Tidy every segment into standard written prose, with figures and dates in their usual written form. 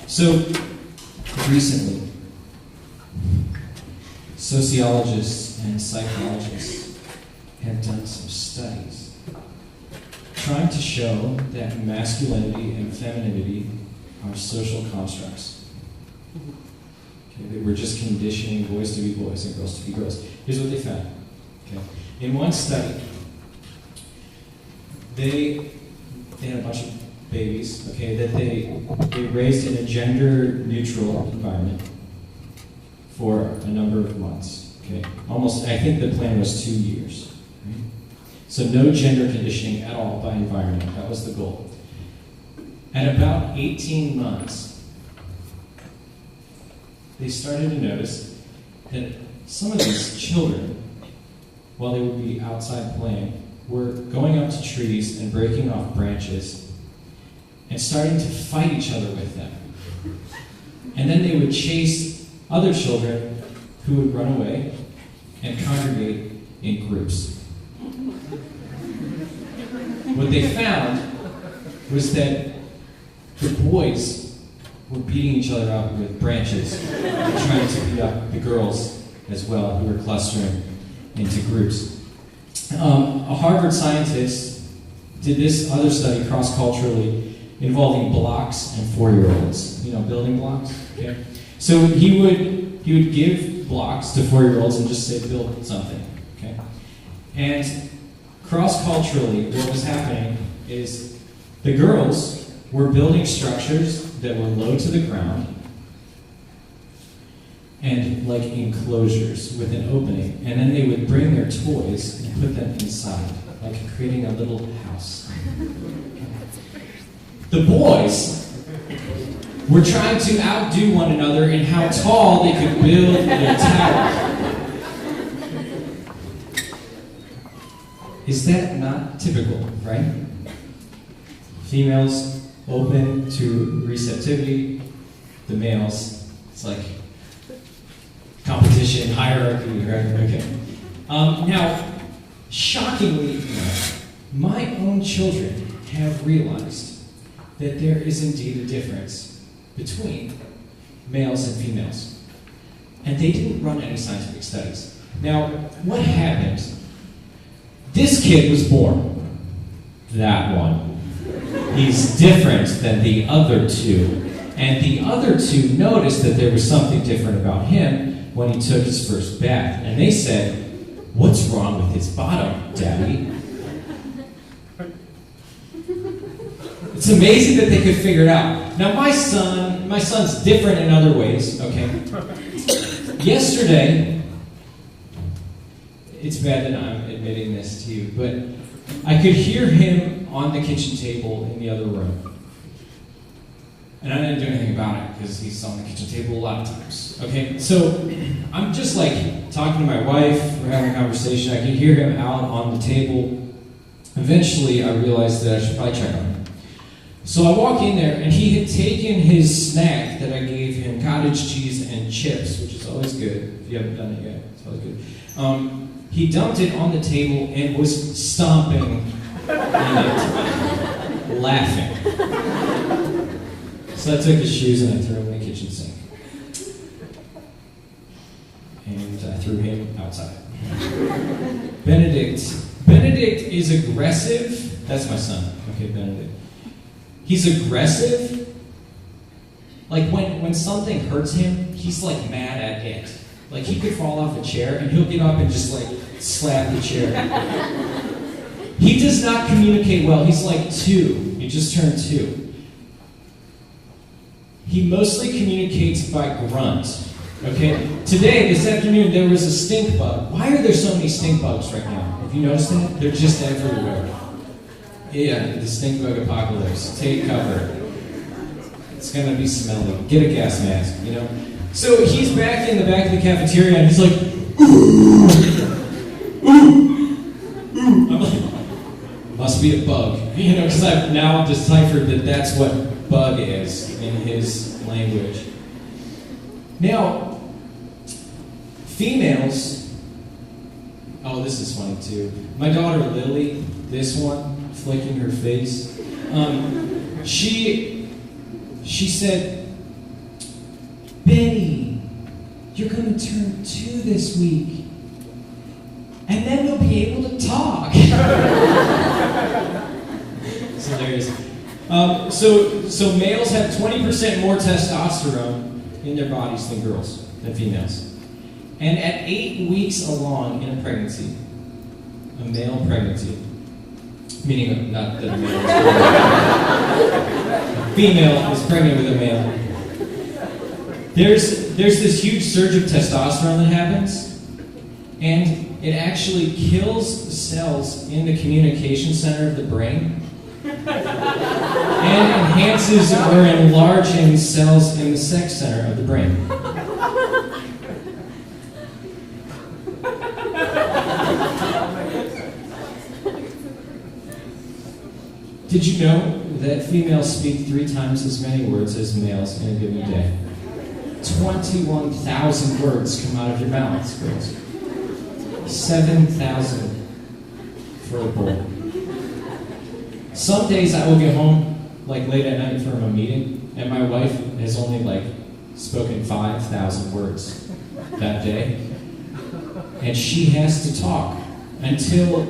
So, recently, sociologists and psychologists have done some studies trying to show that masculinity and femininity are social constructs. Okay, that we're just conditioning boys to be boys and girls to be girls. Here's what they found. Okay. In one study, they had a bunch of babies, okay, that they raised in a gender-neutral environment for a number of months. Okay, I think the plan was 2 years. Right? So no gender conditioning at all by environment. That was the goal. At about 18 months, they started to notice that some of these children, while they would be outside playing, were going up to trees and breaking off branches and starting to fight each other with them. And then they would chase other children who would run away and congregate in groups. What they found was that the boys were beating each other up with branches and trying to beat up the girls as well, who were clustering into groups. A Harvard scientist did this other study cross-culturally involving blocks and 4-year-olds. You know, building blocks? Okay. So he would give blocks to 4-year-olds and just say, build something. Okay. And cross-culturally, what was happening is the girls were building structures that were low to the ground and like enclosures with an opening, and then they would bring their toys and put them inside, like creating a little house. The boys were trying to outdo one another in how tall they could build their tower. Is that not typical, right? Females open to receptivity, the males, it's like competition, hierarchy, right? Okay. Now, shockingly, my own children have realized that there is indeed a difference between males and females. And they didn't run any scientific studies. Now, what happened? This kid was born. That one. He's different than the other two. And the other two noticed that there was something different about him when he took his first bath. And they said, "What's wrong with his bottom, Daddy?" It's amazing that they could figure it out. Now my son's different in other ways, okay? Yesterday, it's bad that I'm admitting this to you, but I could hear him on the kitchen table in the other room. And I didn't do anything about it because he's on the kitchen table a lot of times. Okay, so I'm just like talking to my wife, we're having a conversation, I can hear him out on the table. Eventually I realized that I should probably check on him. So I walk in there and he had taken his snack that I gave him, cottage cheese and chips, which is always good. If you haven't done it yet, it's always good. He dumped it on the table and was stomping in it, laughing. So I took his shoes and I threw them in the kitchen sink. And I threw him outside. Benedict is aggressive. That's my son. Okay, Benedict. He's aggressive. Like when something hurts him, he's like mad at it. Like he could fall off a chair and he'll get up and just like slap the chair. He does not communicate well. He's like 2. He just turned 2. He mostly communicates by grunt. Okay? Today, this afternoon, there was a stink bug. Why are there so many stink bugs right now? Have you noticed that? They're just everywhere. Yeah, the stink bug apocalypse. Take cover. It's gonna be smelly. Get a gas mask, you know? So he's back in the back of the cafeteria and he's like, ooh, ooh, ooh. I'm like, must be a bug. You know, because I've now deciphered that that's what bug is in his language. Now, females, oh, this is funny too. My daughter Lily, this one, flicking her face, she said, Benny, you're going to turn 2 this week. And then we'll be able to talk. It's hilarious. So males have 20% more testosterone in their bodies than females. And at 8 weeks along in a pregnancy, a male pregnancy, meaning not that a male is female is pregnant with a male, there's this huge surge of testosterone that happens, and it actually kills the cells in the communication center of the brain and enhances or enlarges cells in the sex center of the brain. Did you know that females speak 3 times as many words as males in a given day? 21,000 words come out of your mouths, girls. 7,000 for a boy. Some days I will get home late at night from a meeting, and my wife has only spoken 5,000 words that day, and she has to talk until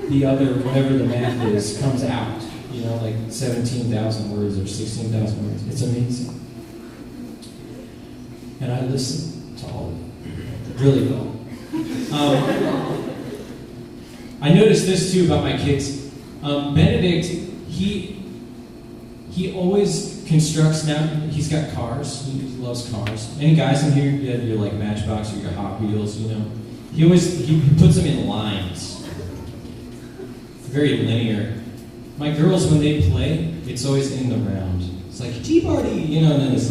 the other, whatever the math is, comes out. 17,000 words or 16,000 words. It's amazing. And I listen to all of it really well. I noticed this too about my kids. Benedict, he always constructs now. He's got cars. He loves cars. Any guys in here? You have your Matchbox or your Hot Wheels. He puts them in lines. Very linear. My girls, when they play, it's always in the round. It's like tea party, and then it's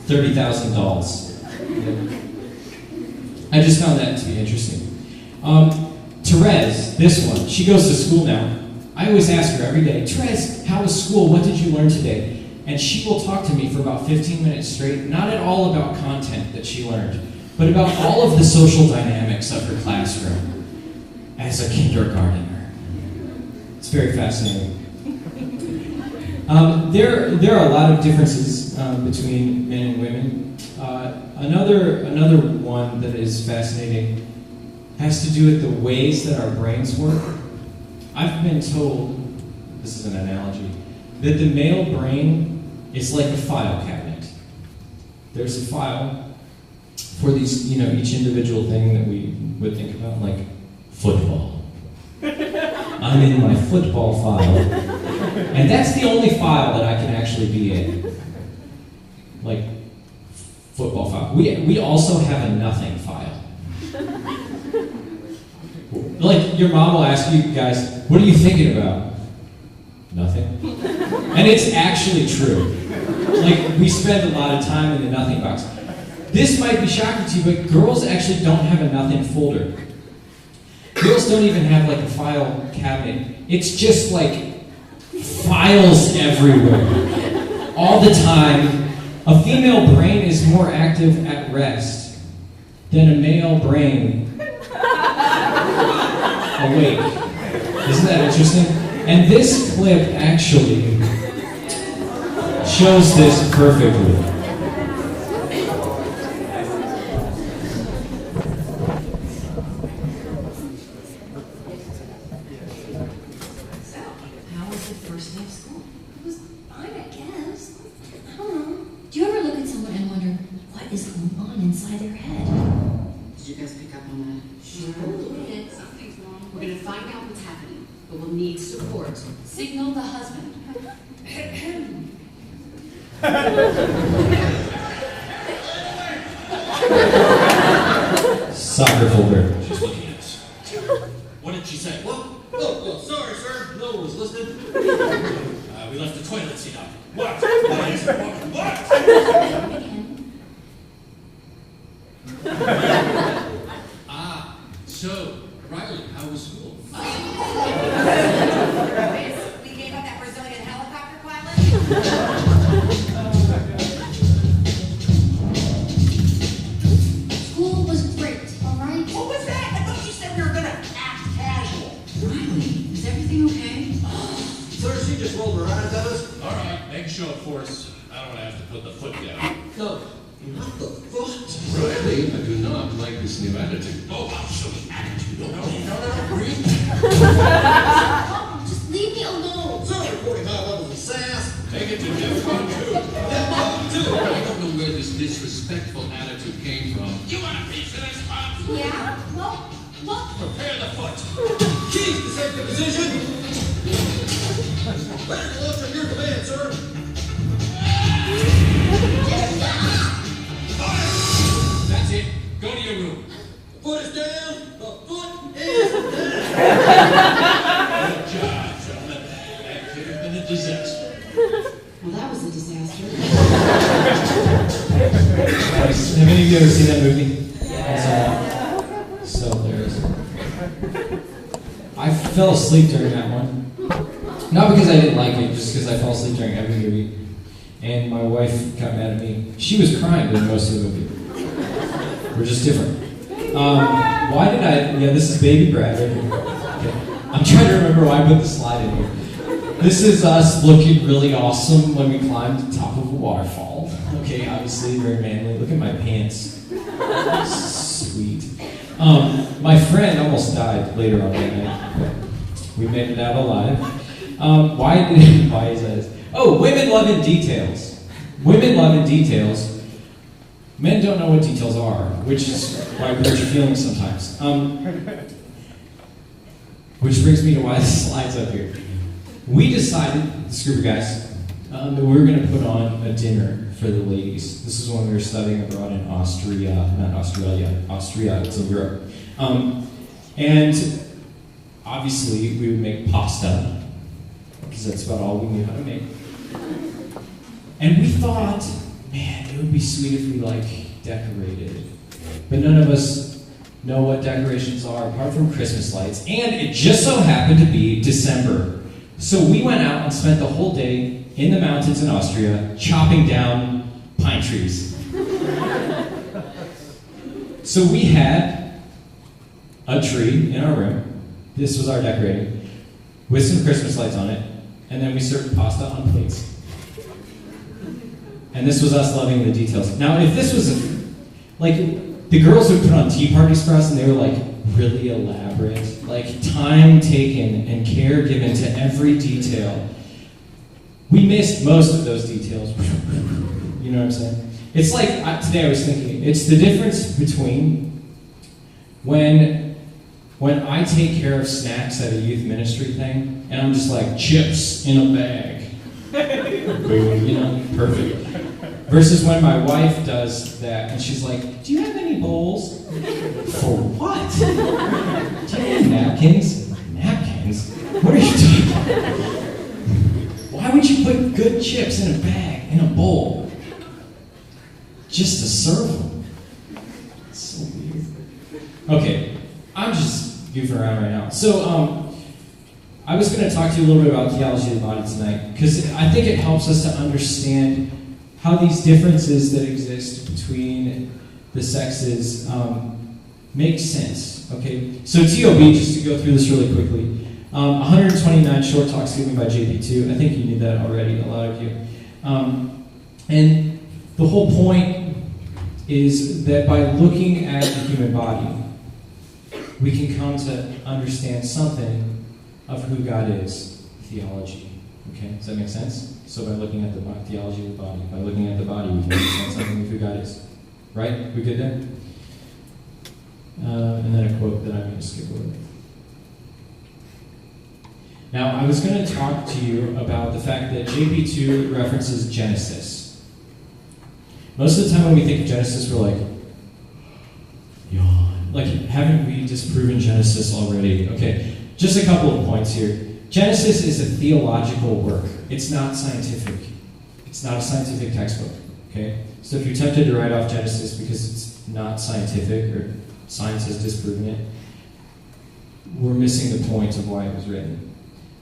30,000 dolls. I just found that to be interesting. Therese, this one, she goes to school now. I always ask her every day, Therese, how was school? What did you learn today? And she will talk to me for about 15 minutes straight, not at all about content that she learned, but about all of the social dynamics of her classroom as a kindergartner. It's very fascinating. There are a lot of differences between men and women. Another one that is fascinating has to do with the ways that our brains work. I've been told, this is an analogy, that the male brain is like a file cabinet. There's a file for these, each individual thing that we would think about, like football. I'm in my football file, and that's the only file that I can actually be in. Football file. We also have a nothing file. Your mom will ask you guys, what are you thinking about? Nothing. And it's actually true. We spend a lot of time in the nothing box. This might be shocking to you, but girls actually don't have a nothing folder. Girls don't even have a file cabinet. It's just files everywhere. All the time. A female brain is more active at rest than a male brain awake. Isn't that interesting? And this clip actually shows this perfectly. Inside their head. Did you guys pick up on that? Sure did. Something's wrong. We're going to find out what's happening, but we'll need support. Signal the husband. Soccer folder. She's looking at us. What did she say? What? Oh, sorry, sir. No one was listening. We left the toilet seat up. What? What? So, Riley, how was school? We gave up that Brazilian helicopter pilot. School was great, all right? What was that? I thought you said we were gonna act casual. Riley, is everything okay? Sir, she just rolled her eyes at us. All right, make a show of force. I don't want to have to put the foot down. No, not the foot. Riley, I do not like this new attitude. Oh, I'll show you attitude. No, Green. Just leave me alone. Sir, 45 levels of sass. Take it to Defcon 2. I don't know where this disrespectful attitude came from. You want a piece of this, Pops? Yeah? Well, look. Prepare the foot. Keys to safety position. Ready to launch on your command, sir. That's it. Go to your room. The foot is down. The foot is down. Good job, gentlemen. That could have been a disaster. Well, that was a disaster. Have any of you ever seen that movie? So hilarious. I fell asleep during that one. Not because I didn't like it, just because I fell asleep during every movie. And my wife got mad at me. She was crying during most of the movie. We're just different. Why did I? Yeah, this is Baby Brad right here. Okay. I'm trying to remember why I put the slide in here. This is us looking really awesome when we climbed the top of a waterfall. Okay, obviously very manly. Look at my pants. Sweet. My friend almost died later on that night. We made it out alive. Why is that? Oh, women love in details. Women love in details. Men don't know what details are, which is why we hurt your feelings sometimes. Which brings me to why this slide's up here. We decided, this group of guys, that we were going to put on a dinner for the ladies. This is when we were studying abroad in Austria, not Australia, Austria, it's in Europe. And obviously we would make pasta, because that's about all we knew how to make. And we thought, man, it would be sweet if we decorated. But none of us know what decorations are apart from Christmas lights. And it just so happened to be December. So we went out and spent the whole day in the mountains in Austria chopping down pine trees. So we had a tree in our room. This was our decorating, with some Christmas lights on it. And then we served pasta on plates. And this was us loving the details. Now, if this was the girls would put on tea parties for us, and they were really elaborate, time taken and care given to every detail. We missed most of those details. You know what I'm saying? It's today I was thinking, it's the difference between when I take care of snacks at a youth ministry thing, and I'm just chips in a bag. Perfect. Versus when my wife does that, and she's like, do you have any bowls? For what? Do you have napkins? Napkins? What are you doing? Why would you put good chips in a bag, in a bowl? Just to serve them? It's so weird. Okay, I'm just goofing around right now. So, I was going to talk to you a little bit about theology of the body tonight, because I think it helps us to understand how these differences that exist between the sexes make sense. Okay, so TOB, just to go through this really quickly, 129 short talks given by JP2. I think you knew that already, a lot of you. And the whole point is that by looking at the human body, we can come to understand something of who God is, theology. Okay, does that make sense? So by looking at the theology of the body, by looking at the body, we can understand something of who God is. Right? We good there? And then a quote that I'm going to skip over. Now, I was going to talk to you about the fact that JP2 references Genesis. Most of the time when we think of Genesis, we're yawn. Haven't we disproven Genesis already? Okay, just a couple of points here. Genesis is a theological work. It's not scientific. It's not a scientific textbook, okay? So if you're tempted to write off Genesis because it's not scientific or science has disproven it, we're missing the point of why it was written.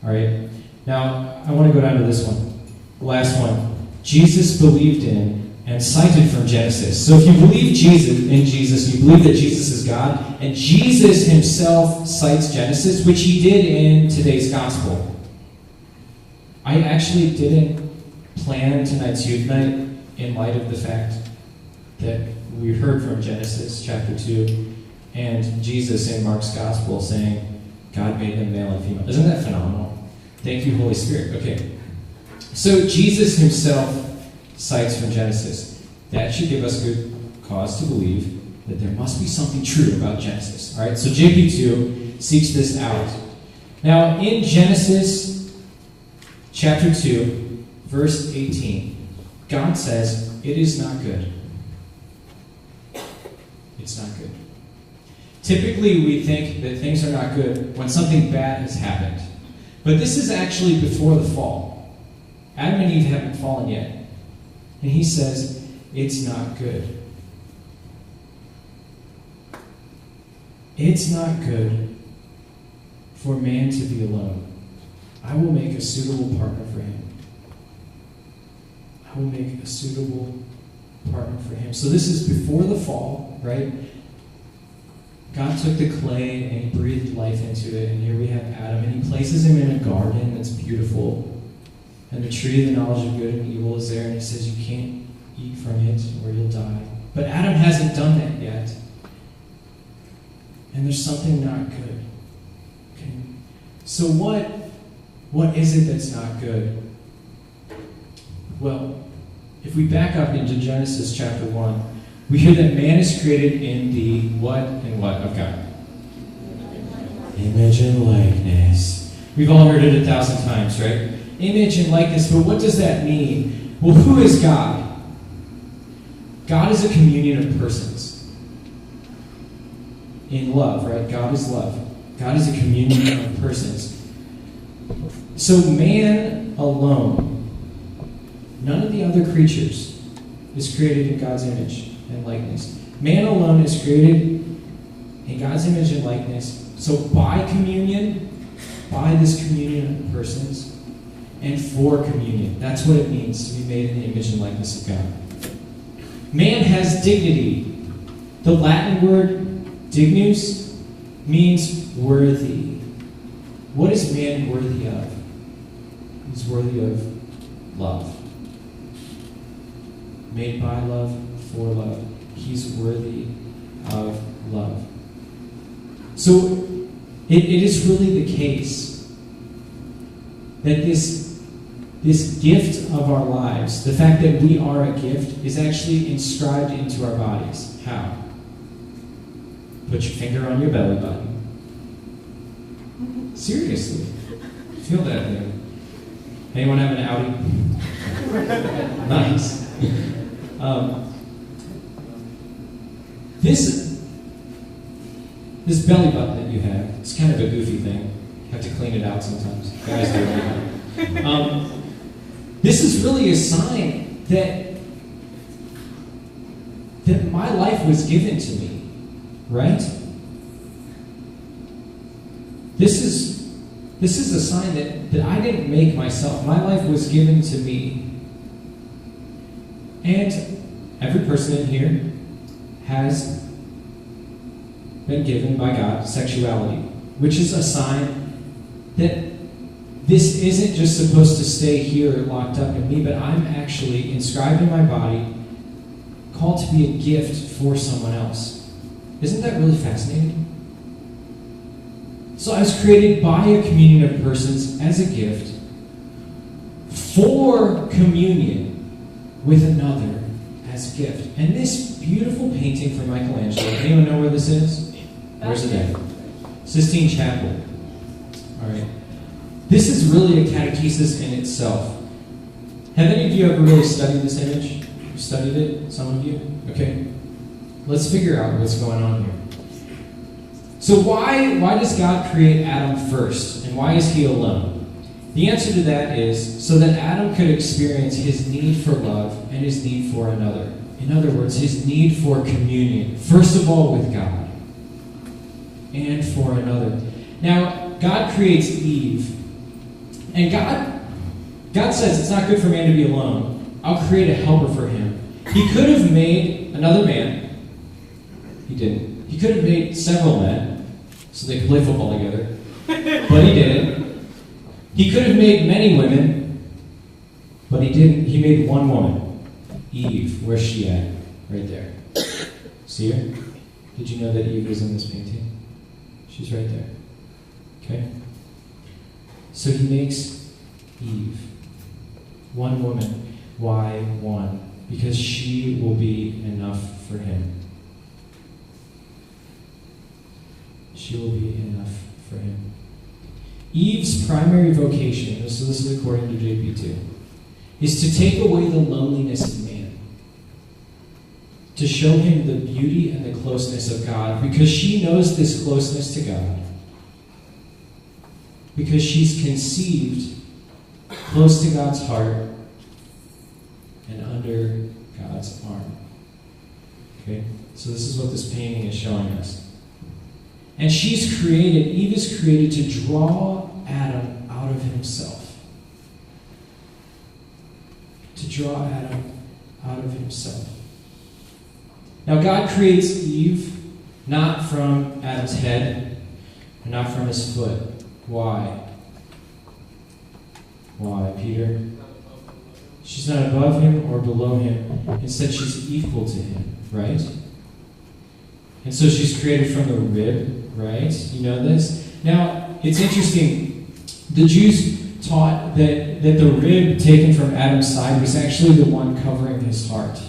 All right? Now, I want to go down to this one. The last one. Jesus believed in and cited from Genesis. So if you believe in Jesus, you believe that Jesus is God, and Jesus himself cites Genesis, which he did in today's gospel. I actually didn't plan tonight's youth night in light of the fact that we heard from Genesis chapter 2 and Jesus in Mark's gospel saying, God made them male and female. Isn't that phenomenal? Thank you, Holy Spirit. Okay. So Jesus himself cites from Genesis. That should give us good cause to believe that there must be something true about Genesis. All right, so JP2 seeks this out. Now, in Genesis chapter 2, verse 18, God says, it is not good. It's not good. Typically, we think that things are not good when something bad has happened. But this is actually before the fall. Adam and Eve haven't fallen yet. And he says, it's not good. It's not good for man to be alone. I will make a suitable partner for him. I will make a suitable partner for him. So this is before the fall, right? God took the clay and he breathed life into it, and here we have Adam, and he places him in a garden that's beautiful, and the tree of the knowledge of good and evil is there, and he says you can't eat from it or you'll die. But Adam hasn't done that yet, and there's something not good. Okay? So what is it that's not good? Well, if we back up into Genesis chapter 1, we hear that man is created in the what and what of God? Image and likeness. We've all heard it 1,000 times, right? Image and likeness, but what does that mean? Well, who is God? God is a communion of persons. In love, right? God is love. God is a communion of persons. So man alone, none of the other creatures, is created in God's image and likeness. Man alone is created in God's image and likeness. So by communion, by this communion of persons, and for communion. That's what it means to be made in the image and likeness of God. Man has dignity. The Latin word dignus means worthy. What is man worthy of? He's worthy of love. Made by love, for love. He's worthy of love. So it is really the case that this gift of our lives, the fact that we are a gift, is actually inscribed into our bodies. How? Put your finger on your belly button. Seriously. Feel that thing. Anyone have an outie? Nice. This belly button that you have, it's kind of a goofy thing. You have to clean it out sometimes. Guys do it. This is really a sign that my life was given to me, right? This is a sign that I didn't make myself. My life was given to me. And every person in here has been given by God sexuality, which is a sign that this isn't just supposed to stay here locked up in me, but I'm actually inscribed in my body, called to be a gift for someone else. Isn't that really fascinating? So I was created by a communion of persons as a gift for communion with another as a gift. And this beautiful painting from Michelangelo, anyone know where this is? Where's it at? Sistine Chapel. All right. This is really a catechesis in itself. Have any of you ever really studied this image? You studied it? Some of you? Okay. Let's figure out what's going on here. So why does God create Adam first? And why is he alone? The answer to that is so that Adam could experience his need for love and his need for another. In other words, his need for communion. First of all with God. And for another. Now, God creates Eve. And God says it's not good for man to be alone. I'll create a helper for him. He could have made another man. He didn't. He could have made several men so they could play football together. But he didn't. He could have made many women. But he didn't. He made one woman, Eve. Where's she at? Right there. See her? Did you know that Eve is in this painting? She's right there. Okay? So he makes Eve. One woman. Why one? Because she will be enough for him. She will be enough for him. Eve's primary vocation, so this is according to JP2, is to take away the loneliness of man, to show him the beauty and the closeness of God, because she knows this closeness to God, because she's conceived close to God's heart and under God's arm. Okay? So this is what this painting is showing us. And Eve is created to draw Adam out of himself. To draw Adam out of himself. Now God creates Eve not from Adam's head, and not from his foot. Why? Why, Peter? She's not above him or below him. Instead, she's equal to him, right? And so she's created from the rib, right? You know this? Now, it's interesting. The Jews taught that the rib taken from Adam's side was actually the one covering his heart.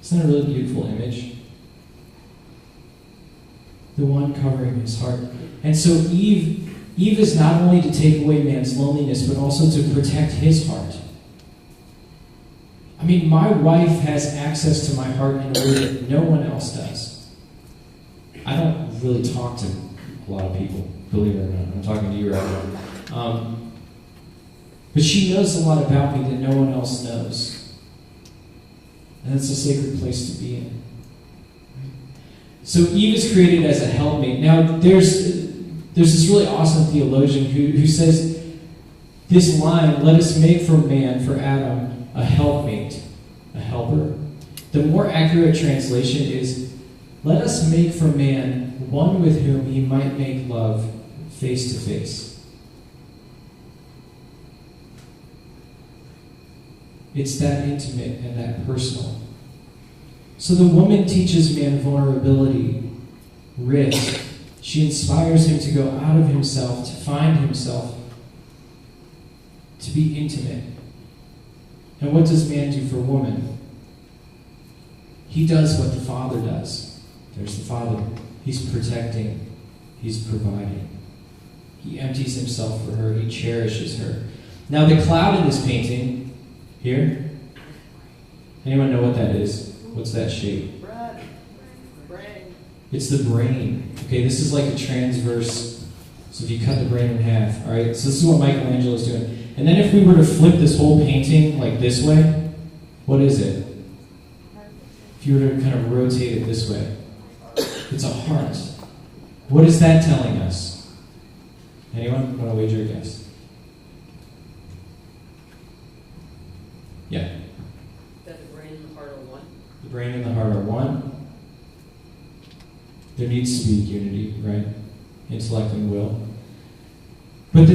Isn't that a really beautiful image? The one covering his heart. And so Eve is not only to take away man's loneliness, but also to protect his heart. I mean, my wife has access to my heart in a way that no one else does. I don't really talk to a lot of people, believe it or not. I'm talking to you right now. But she knows a lot about me that no one else knows. And it's a sacred place to be in. So Eve is created as a helpmate. Now, there's this really awesome theologian who says this line, let us make for man, for Adam, a helpmate, a helper. The more accurate translation is, let us make for man one with whom he might make love face to face. It's that intimate and that personal. So the woman teaches man vulnerability, risk. She inspires him to go out of himself, to find himself, to be intimate. And what does man do for woman? He does what the Father does. There's the Father. He's protecting. He's providing. He empties himself for her. He cherishes her. Now the cloud in this painting, here, anyone know what that is? What's that shape? Brain. It's the brain. Okay, this is like a transverse. So if you cut the brain in half, all right? So this is what Michelangelo is doing. And then if we were to flip this whole painting like this way, what is it? If you were to kind of rotate it this way, it's a heart. What is that telling us? Anyone want to wager a guess? Yeah. That the brain and the heart are one. The brain and the heart are one. There needs to be unity, right? Intellect and will. But that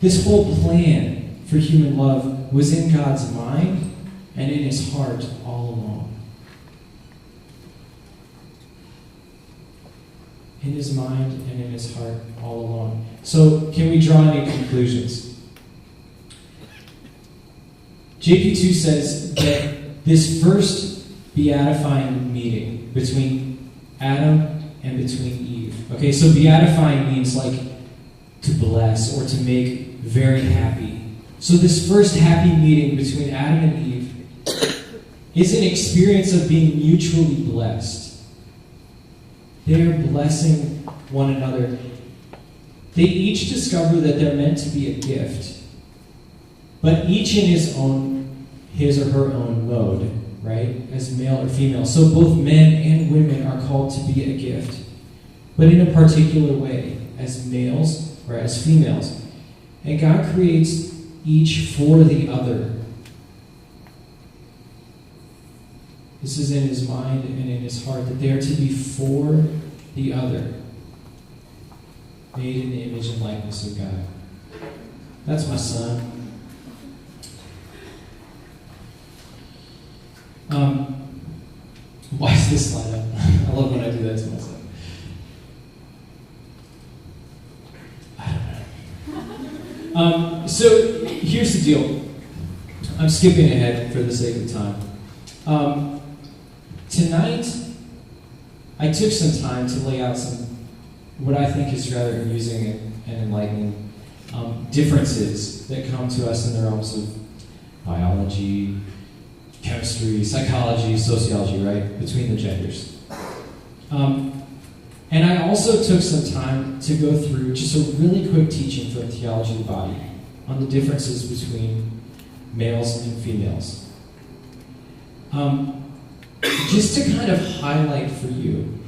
this whole plan for human love was in God's mind and in his heart all along. In his mind and in his heart all along. So, can we draw any conclusions? JP2 says that this first beatifying meeting between Adam and between Eve. Okay, so beatifying means like to bless or to make very happy. So this first happy meeting between Adam and Eve is an experience of being mutually blessed. They are blessing one another. They each discover that they're meant to be a gift, but each in his or her own mode, right? As male or female. So both men and women are called to be a gift, but in a particular way, as males or as females. And God creates each for the other. This is in his mind and in his heart, that they are to be for the other, made in the image and likeness of God. That's my son. Why is this slide up? I love when I do that to myself. I don't know. So here's the deal. I'm skipping ahead for the sake of time. Tonight, I took some time to lay out some, what I think is rather amusing and enlightening differences that come to us in the realms of biology, chemistry, psychology, sociology, right, between the genders. And I also took some time to go through just a really quick teaching from theology of the body on the differences between males and females. Just to kind of highlight for you,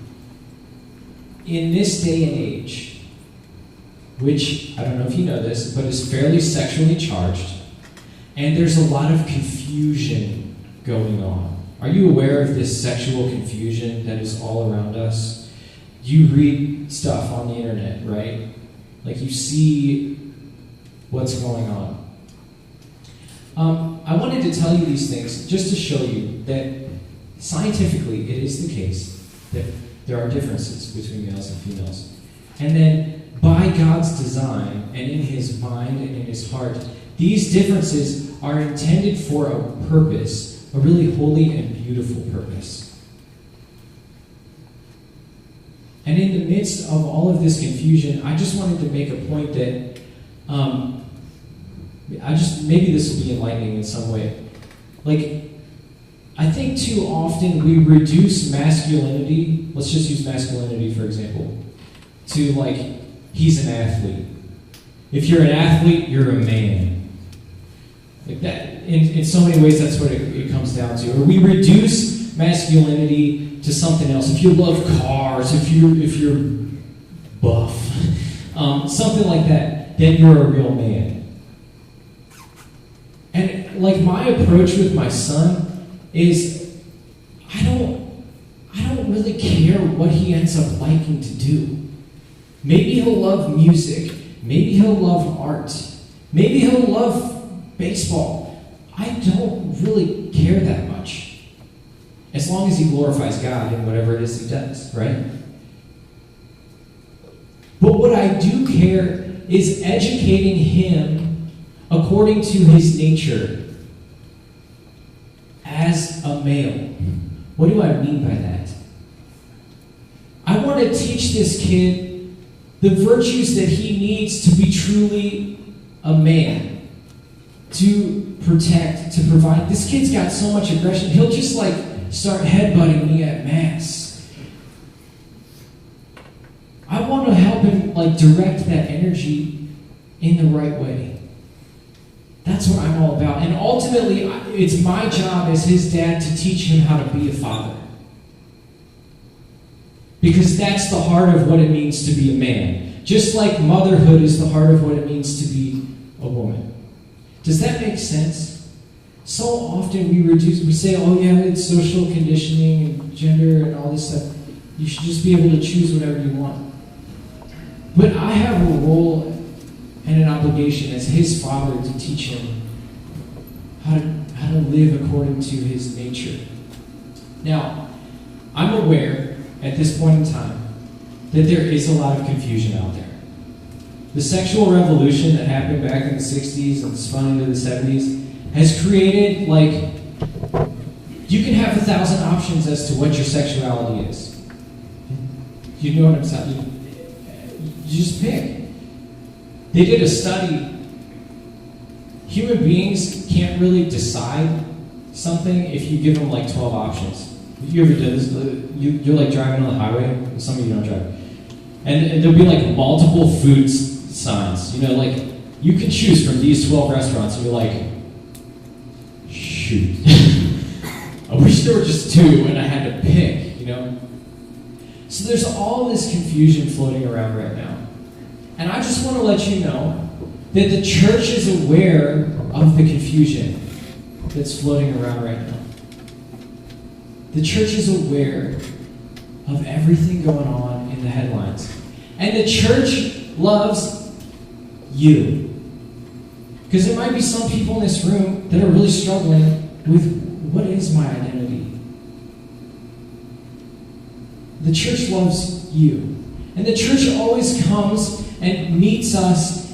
in this day and age, which, I don't know if you know this, but is fairly sexually charged, and there's a lot of confusion going on. Are you aware of this sexual confusion that is all around us? You read stuff on the internet, right? Like you see what's going on. I wanted to tell you these things just to show you that scientifically it is the case that there are differences between males and females. And then by God's design and in his mind and in his heart, these differences are intended for a purpose, a really holy and beautiful purpose. And in the midst of all of this confusion, I just wanted to make a point that maybe this will be enlightening in some way. Like, I think too often we reduce masculinity, let's just use masculinity for example, to like, he's an athlete. If you're an athlete, you're a man. Like that, in so many ways that's what it comes down to. Or we reduce masculinity to something else. If you love cars, if you're buff, something like that, then you're a real man. And like my approach with my son is I don't really care what he ends up liking to do. Maybe he'll love music. Maybe he'll love art. Maybe he'll love baseball. I don't really care that much. As long as he glorifies God in whatever it is he does, right? But what I do care is educating him according to his nature as a male. What do I mean by that? I want to teach this kid the virtues that he needs to be truly a man, to protect, to provide. This kid's got so much aggression, he'll just like start headbutting me at mass. I want to help him like direct that energy in the right way. That's what I'm all about. And ultimately, it's my job as his dad to teach him how to be a father. Because that's the heart of what it means to be a man. Just like motherhood is the heart of what it means to be a woman. Does that make sense? So often we say, oh yeah, it's social conditioning and gender and all this stuff. You should just be able to choose whatever you want. But I have a role and an obligation as his father to teach him how to live according to his nature. Now, I'm aware at this point in time that there is a lot of confusion out there. The sexual revolution that happened back in the 60s and spun into the 70s has created, like, you can have 1,000 options as to what your sexuality is. You know what I'm saying? You just pick. They did a study. Human beings can't really decide something if you give them like 12 options. Have you ever done this? You're like driving on the highway. Some of you don't drive. And there'll be like multiple food signs. You know, like you can choose from these 12 restaurants. And you're like, shoot. I wish there were just 2 and I had to pick, you know? So there's all this confusion floating around right now. And I just want to let you know that the church is aware of the confusion that's floating around right now. The church is aware of everything going on in the headlines. And the church loves you. Because there might be some people in this room that are really struggling with what is my identity? The church loves you. And the church always comes and meets us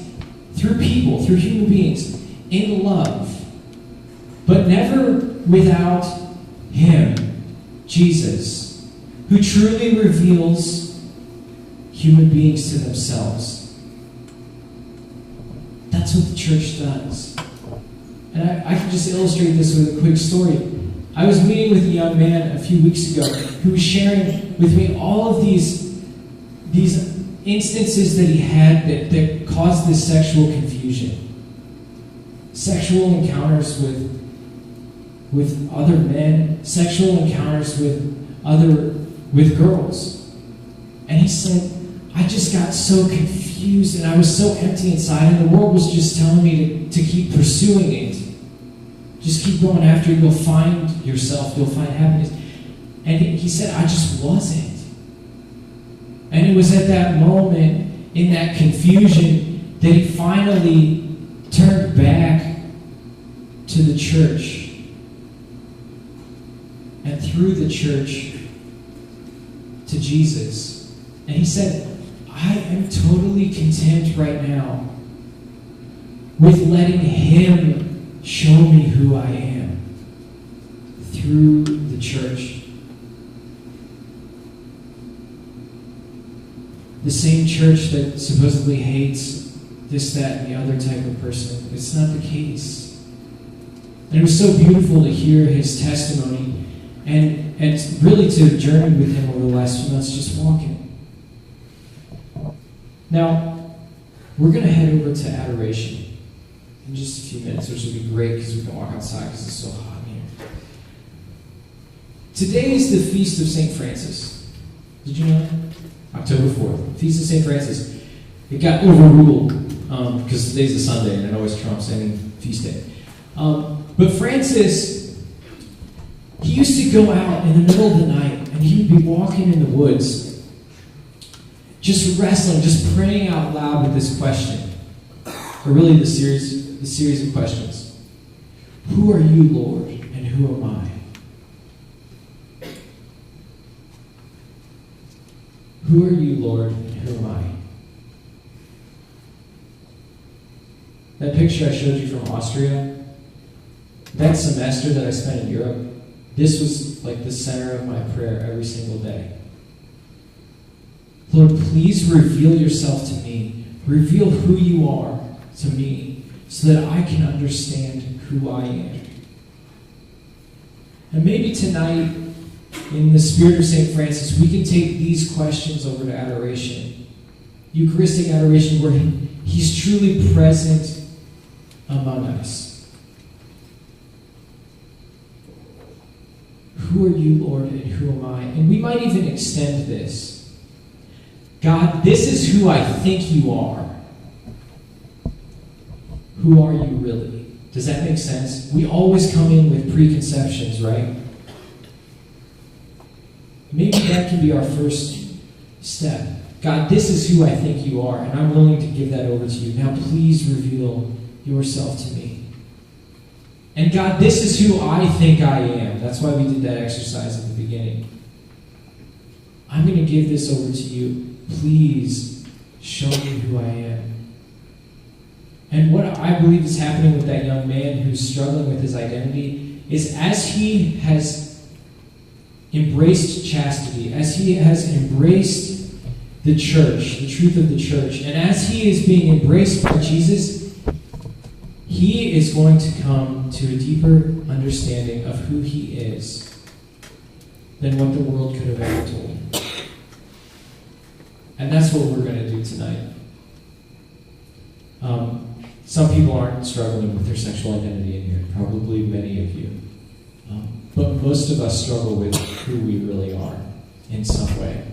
through people, through human beings, in love. But never without Him, Jesus, who truly reveals human beings to themselves. That's what the church does. And I can just illustrate this with a quick story. I was meeting with a young man a few weeks ago who was sharing with me all of these instances that he had that caused this sexual confusion. Sexual encounters with other men, sexual encounters with girls. And he said, I just got so confused and I was so empty inside, and the world was just telling me to keep pursuing it. Just keep going after it. You'll find yourself. You'll find happiness. And he said, I just wasn't. And it was at that moment, in that confusion, that he finally turned back to the church. And through the church, to Jesus. And he said, I am totally content right now with letting Him show me who I am through the church. The same church that supposedly hates this, that, and the other type of person. It's not the case. And it was so beautiful to hear his testimony and really to journey with him over the last few months, just walking. Now, we're going to head over to adoration in just a few minutes, which will be great because we can walk outside because it's so hot in here. Today is the Feast of St. Francis. Did you know that? October 4th. Feast of St. Francis. It got overruled because today's a Sunday and it always trumps any feast day. But Francis, he used to go out in the middle of the night and he would be walking in the woods, just wrestling, just praying out loud with this question. Or really the series of questions. Who are you, Lord, and who am I? Who are you, Lord, and who am I? That picture I showed you from Austria, that semester that I spent in Europe, this was like the center of my prayer every single day. Lord, please reveal yourself to me. Reveal who you are to me so that I can understand who I am. And maybe tonight, in the spirit of St. Francis, we can take these questions over to adoration. Eucharistic adoration, where He's truly present among us. Who are you, Lord, and who am I? And we might even extend this. God, this is who I think you are. Who are you really? Does that make sense? We always come in with preconceptions, right? Maybe that can be our first step. God, this is who I think you are, and I'm willing to give that over to you. Now please reveal yourself to me. And God, this is who I think I am. That's why we did that exercise at the beginning. I'm going to give this over to you. Please show me who I am. And what I believe is happening with that young man who's struggling with his identity is, as he has embraced chastity, as he has embraced the church, the truth of the church, and as he is being embraced by Jesus, he is going to come to a deeper understanding of who he is than what the world could have ever told him. And that's what we're going to do tonight. Some people aren't struggling with their sexual identity in here, probably many of you. But most of us struggle with who we really are in some way.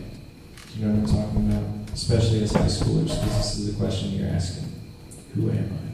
Do you know what I'm talking about? Especially as high schoolers, because this is the question you're asking. Who am I?